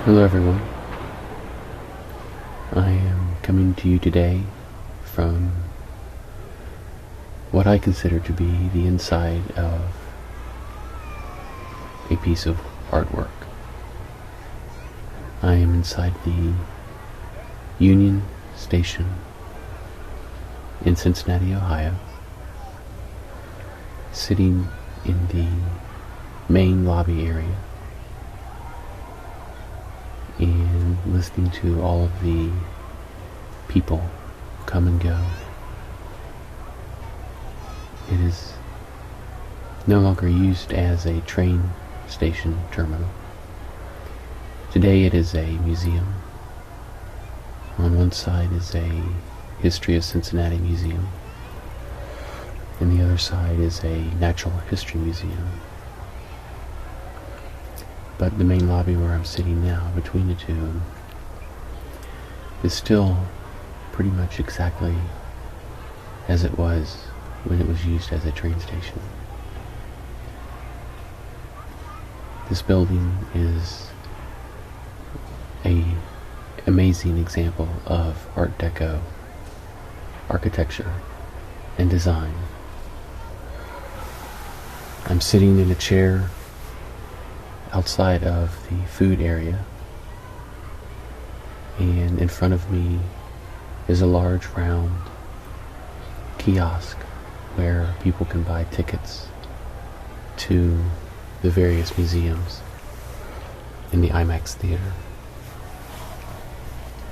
Hello everyone. I am coming to you today from what I consider to be the inside of a piece of artwork. I am inside the Union Station in Cincinnati, Ohio, sitting in the main lobby area and listening to all of the people come and go. It is no longer used as a train station terminal. Today it is a museum. On one side is a History of Cincinnati museum, and the other side is a Natural History museum. But the main lobby where I'm sitting now, between the two, is still pretty much exactly as it was when it was used as a train station. This building is an amazing example of Art Deco architecture and design. I'm sitting in a chair outside of the food area, and in front of me is a large round kiosk where people can buy tickets to the various museums in the IMAX theater.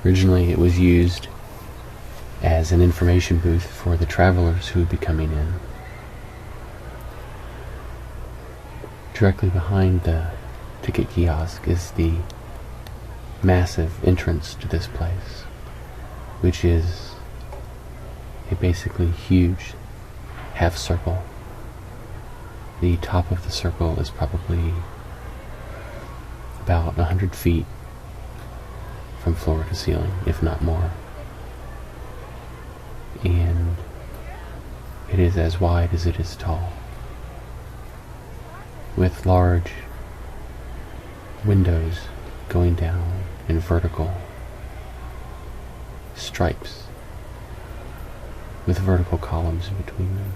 Originally it was used as an information booth for the travelers who would be coming in. Directly behind the ticket kiosk is the massive entrance to this place, which is a basically huge half circle. The top of the circle is probably about 100 feet from floor to ceiling, if not more. And it is as wide as it is tall, with large windows going down in vertical stripes with vertical columns in between them.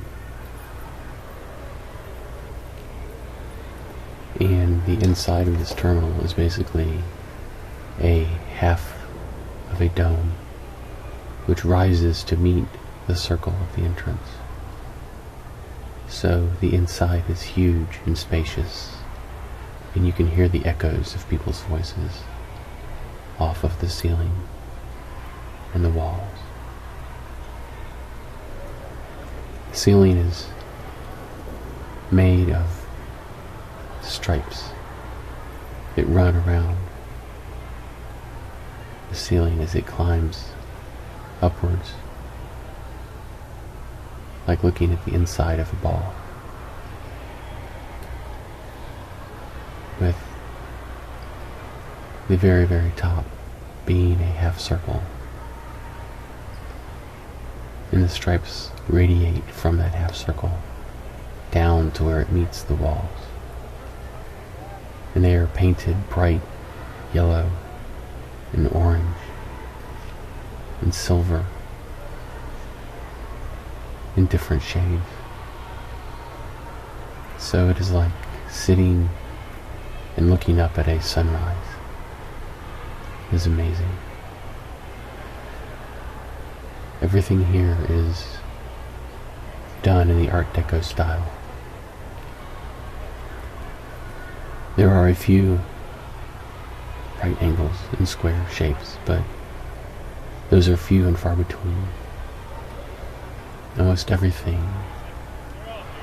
And the inside of this terminal is basically a half of a dome which rises to meet the circle of the entrance. So the inside is huge and spacious, and you can hear the echoes of people's voices off of the ceiling and the walls. The ceiling is made of stripes that run around the ceiling as it climbs upwards, like looking at the inside of a ball, with the very, very top being a half circle, and the stripes radiate from that half circle down to where it meets the walls, and they are painted bright yellow and orange and silver in different shades. So it is like sitting and looking up at a sunrise. It is amazing. Everything here is done in the Art Deco style. There are a few right angles and square shapes, but those are few and far between. Almost everything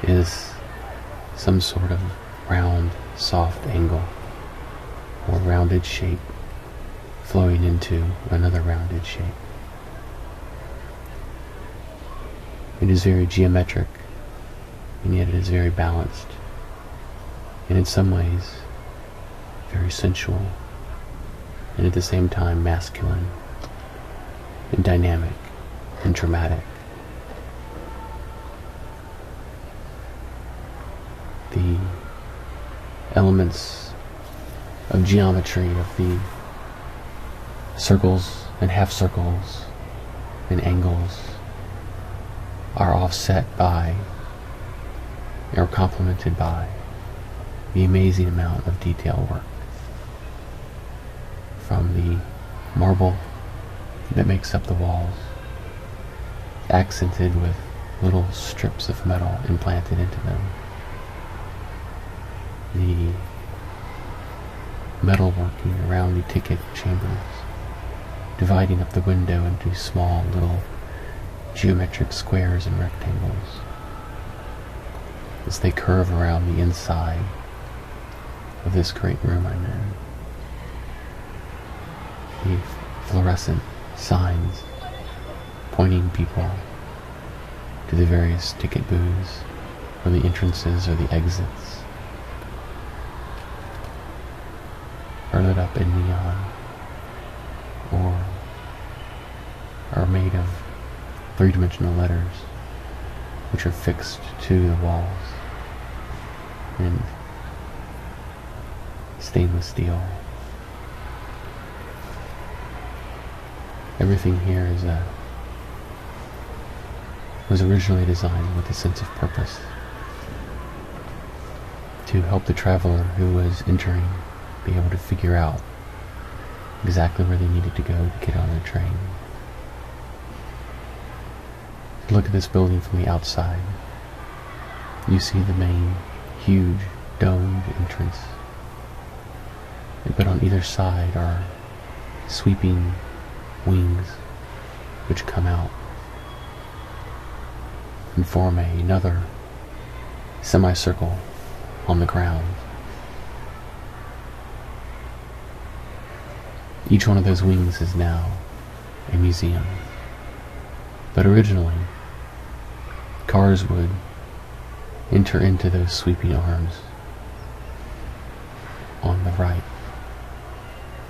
is some sort of round, soft angle or rounded shape flowing into another rounded shape. It is very geometric, and yet it is very balanced, and in some ways very sensual, and at the same time masculine and dynamic and dramatic. The elements of geometry of the circles and half circles and angles are offset by or complemented by the amazing amount of detail work from the marble that makes up the walls, accented with little strips of metal implanted into them. The metal working around the ticket chambers, dividing up the window into small little geometric squares and rectangles as they curve around the inside of this great room I'm in. The fluorescent signs pointing people to the various ticket booths or the entrances or the exits are lit up in neon or are made of three-dimensional letters which are fixed to the walls in stainless steel. Everything here was originally designed with a sense of purpose to help the traveler who was entering be able to figure out exactly where they needed to go to get on their train. Look at this building from the outside. You see the main, huge, domed entrance. But on either side are sweeping wings which come out and form another semicircle on the ground. Each one of those wings is now a museum. But originally, cars would enter into those sweeping arms on the right.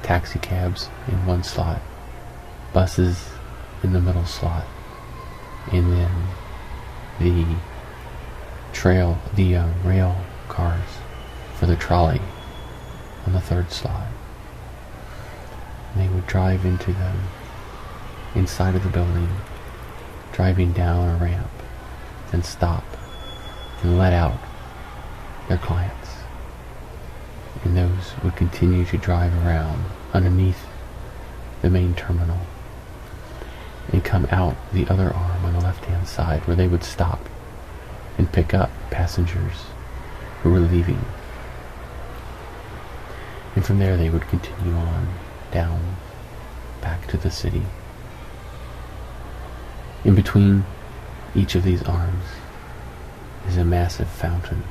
Taxi cabs in one slot, buses in the middle slot, and then the rail cars for the trolley on the third slot. And they would drive into them inside of the building, driving down a ramp, and stop and let out their clients. And those would continue to drive around underneath the main terminal and come out the other arm on the left-hand side where they would stop and pick up passengers who were leaving. And from there they would continue on down back to the city. In between each of these arms is a massive fountain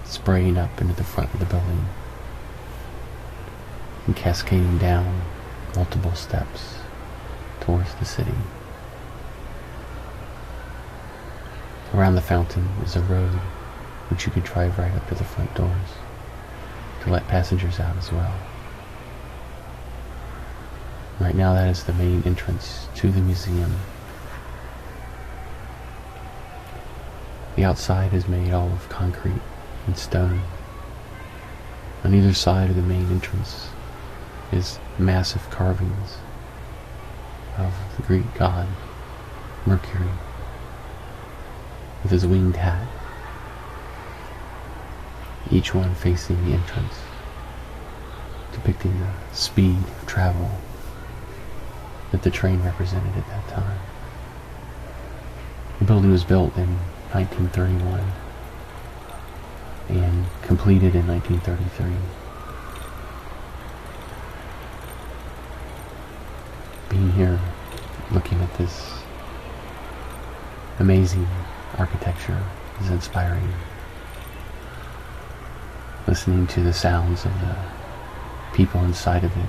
spraying up into the front of the building and cascading down multiple steps towards the city. Around the fountain is a road which you could drive right up to the front doors to let passengers out as well. Right now that is the main entrance to the museum. The outside is made all of concrete and stone. On either side of the main entrance is massive carvings of the Greek god Mercury with his winged hat, each one facing the entrance, depicting the speed of travel that the train represented at that time. The building was built in 1931 and completed in 1933. Being here, looking at this amazing architecture is inspiring. Listening to the sounds of the people inside of it,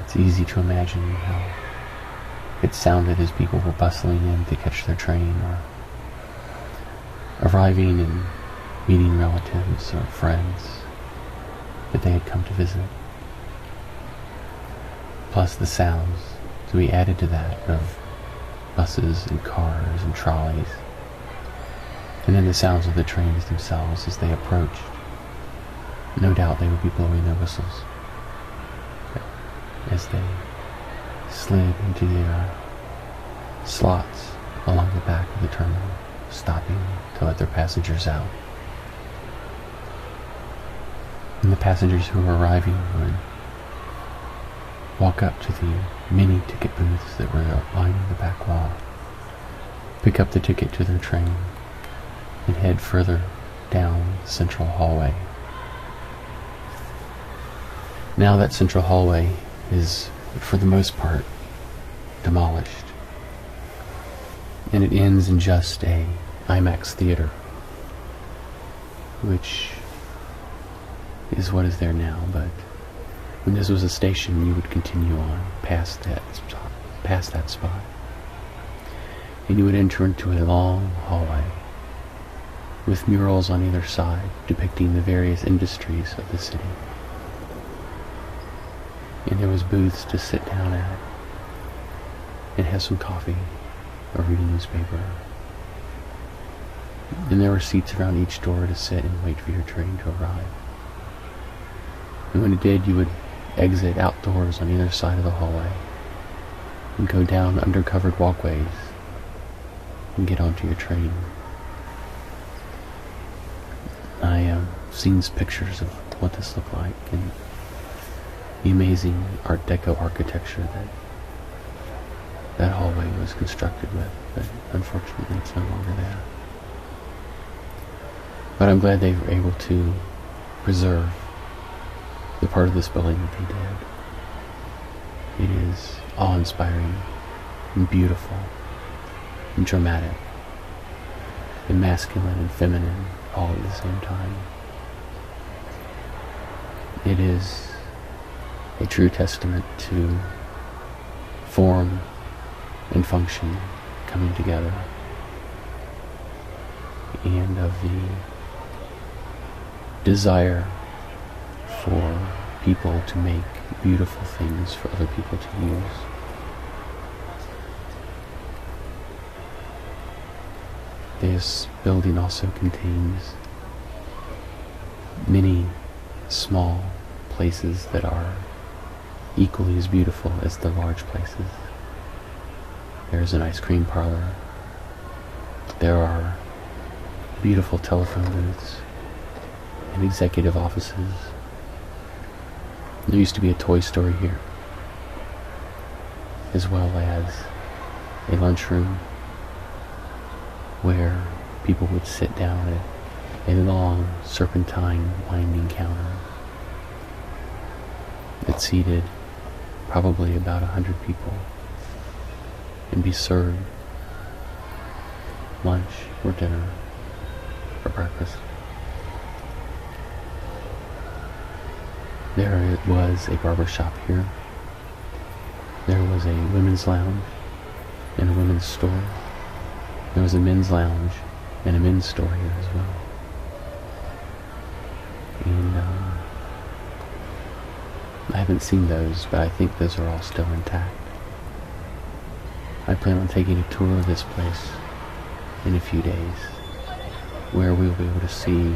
it's easy to imagine how it sounded as people were bustling in to catch their train or arriving and meeting relatives or friends that they had come to visit. Plus the sounds to be added to that of buses and cars and trolleys, and then the sounds of the trains themselves as they approached. No doubt they would be blowing their whistles. as they slid into their slots along the back of the terminal, stopping to let their passengers out. And the passengers who were arriving would walk up to the many ticket booths that were lining the back wall, pick up the ticket to their train, and head further down the central hallway. Now that central hallway is, for the most part, demolished, and it ends in just a IMAX theater, which is what is there now. But when this was a station, you would continue on past that spot, and you would enter into a long hallway with murals on either side depicting the various industries of the city. And there was booths to sit down at and have some coffee or read a newspaper. And there were seats around each door to sit and wait for your train to arrive. And when it did, you would exit outdoors on either side of the hallway and go down undercovered walkways and get onto your train. I have seen pictures of what this looked like and the amazing Art Deco architecture that hallway was constructed with, but unfortunately it's no longer there. But I'm glad they were able to preserve the part of this building that they did. It is awe-inspiring and beautiful and dramatic and masculine and feminine all at the same time. It is a true testament to form and function coming together, and of the desire for people to make beautiful things for other people to use. This building also contains many small places that are equally as beautiful as the large places. There's an ice cream parlor. There are beautiful telephone booths and executive offices. There used to be a toy store here, as well as a lunchroom where people would sit down at a long serpentine winding counter that seated probably about 100 people and be served lunch or dinner or breakfast. There was a barber shop here. There was a women's lounge and a women's store. There was a men's lounge and a men's store here as well. And I haven't seen those, but I think those are all still intact. I plan on taking a tour of this place in a few days, where we'll be able to see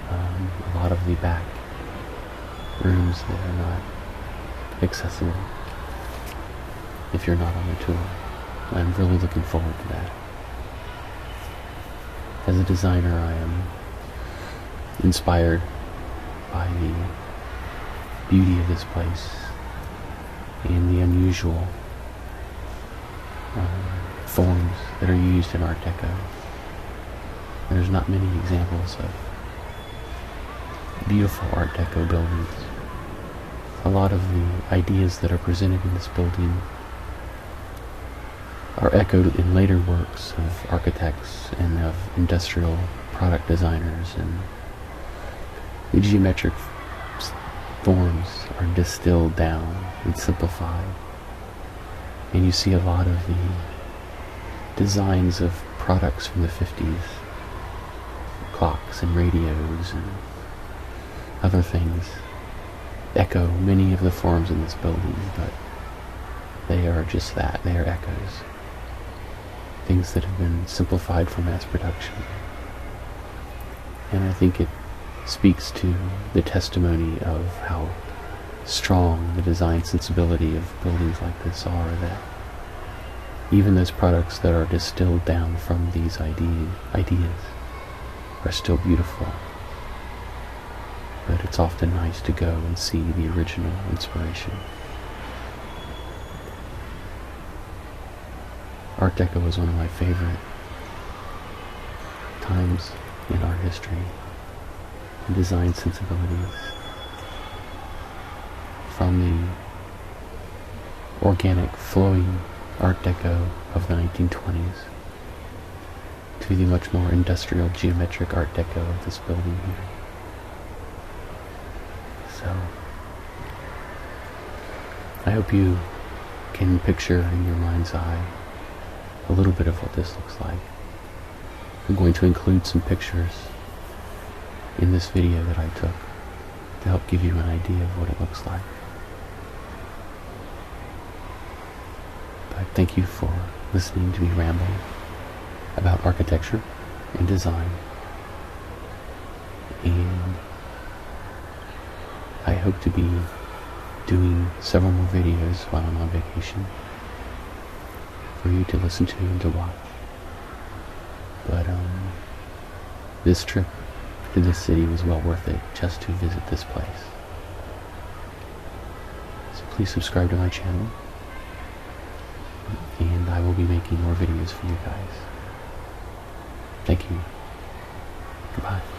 a lot of the back rooms that are not accessible if you're not on the tour. I'm really looking forward to that. As a designer, I am inspired by the beauty of this place and the unusual forms that are used in Art Deco. There's not many examples of beautiful Art Deco buildings. A lot of the ideas that are presented in this building are echoed in later works of architects and of industrial product designers, and the geometric forms are distilled down and simplified, and you see a lot of the designs of products from the 50s, clocks and radios and other things, echo many of the forms in this building, but they are just that. They are echoes. Things that have been simplified for mass production. And I think it speaks to the testimony of how strong the design sensibility of buildings like this are, that even those products that are distilled down from these ideas are still beautiful. But it's often nice to go and see the original inspiration. Art Deco was one of my favorite times in art history and design sensibilities. From the organic, flowing Art Deco of the 1920s to the much more industrial, geometric Art Deco of this building here. So, I hope you can picture in your mind's eye a little bit of what this looks like. I'm going to include some pictures in this video that I took to help give you an idea of what it looks like. But thank you for listening to me ramble about architecture and design, and I hope to be doing several more videos while I'm on vacation for you to listen to and to watch. But this trip to this city was well worth it just to visit this place. So please subscribe to my channel, and I will be making more videos for you guys. Thank you. Goodbye.